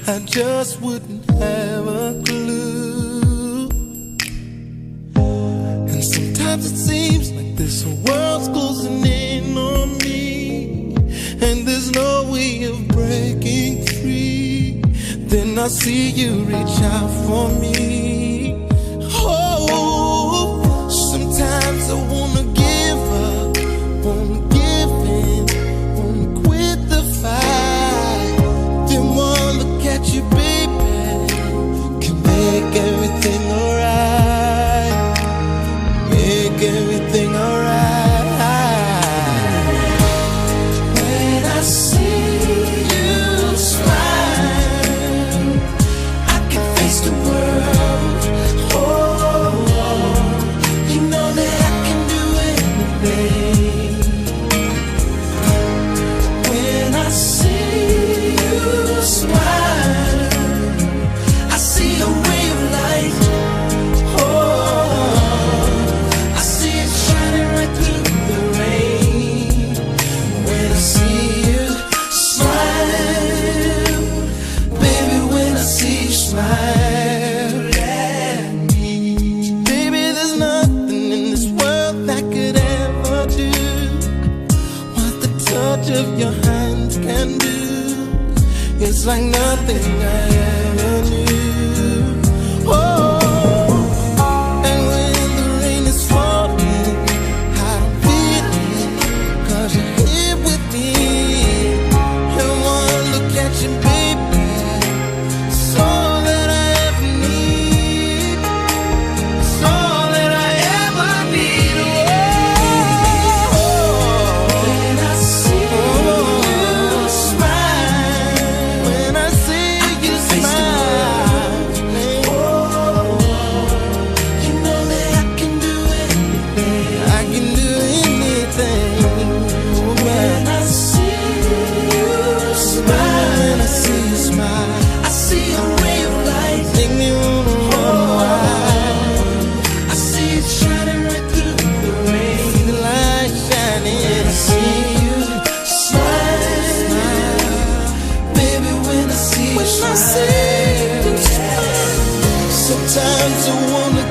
I just wouldn't have a clue. And sometimes it seems like this whole world's closing in on me, and there's no way of breaking free. Then I see you reach out for me. Oh, sometimes I wanna give up, wanna give in, wanna quit the fight. Then one look at you, baby, can make everything alright, make everything alright. When I see you smile, I can face the world. Oh, you know that I can do anything. When I see you smile, I see a ray of light. Oh, I see it shining right through the rain. When I see you smile, baby, when I see you smile at me, baby, there's nothing in this world that could ever do what the touch of your hands can do. It's like nothing I ever knew. Oh, and when the rain is falling, I don't feel it, 'cause you're here with me. And one look at you, baby, it's all that I ever need, it's all that I ever need. Oh, when I see you smile, when I see you smile, oh, you know that I can do anything, I can do anything. When I see you smile, when I see you smile, I see a ray of light, make me wanna run wild. I see it shining right through the rain, see the light shining. I see you smile, baby, when I see you smile. Sometimes I wanna